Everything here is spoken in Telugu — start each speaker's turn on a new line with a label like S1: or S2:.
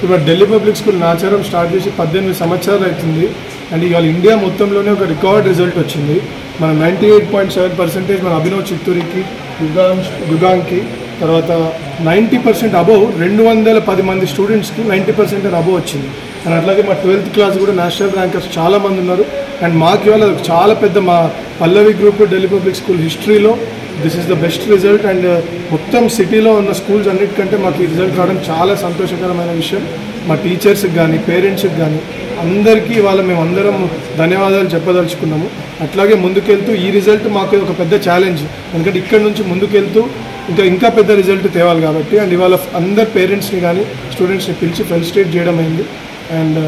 S1: ఇప్పుడు Delhi public school Nacharam start చేసి 18 సంవత్సరాలు అవుతుంది. అండ్ ఇవాళ ఇండియా మొత్తంలోనే ఒక రికార్డ్ రిజల్ట్ వచ్చింది. మన 98.7% మన అభినవ్ చిత్తూరికి, గుగాంగ్కి, తర్వాత 90% అబోవ్ 210 మంది స్టూడెంట్స్కి 90% అబోవ్ వచ్చింది. అండ్ అట్లాగే మా 12th క్లాస్ కూడా నేషనల్ ర్యాంకర్స్ చాలామంది ఉన్నారు. అండ్ మాకు ఇవాళ చాలా పెద్ద మా పల్లవి గ్రూప్ ఢిల్లీ పబ్లిక్ స్కూల్ హిస్టరీలో this is the best result. And మొత్తం సిటీలో ఉన్న స్కూల్స్ అన్నిటికంటే మాకు ఈ రిజల్ట్ రావడం చాలా సంతోషకరమైన విషయం. మా టీచర్స్కి కానీ పేరెంట్స్కి కానీ అందరికీ ఇవాళ మేమందరం ధన్యవాదాలు చెప్పదలుచుకున్నాము. అట్లాగే ముందుకెళ్తూ ఈ రిజల్ట్ మాకు ఒక పెద్ద ఛాలెంజ్, ఎందుకంటే ఇక్కడ నుంచి ముందుకెళ్తూ ఇంకా పెద్ద రిజల్ట్ తేవాలి కాబట్టి. అండ్ ఇవాళ అందరు పేరెంట్స్ని కానీ స్టూడెంట్స్ని పిలిచి ఫెలిసిటేట్ చేయడం అయింది. అండ్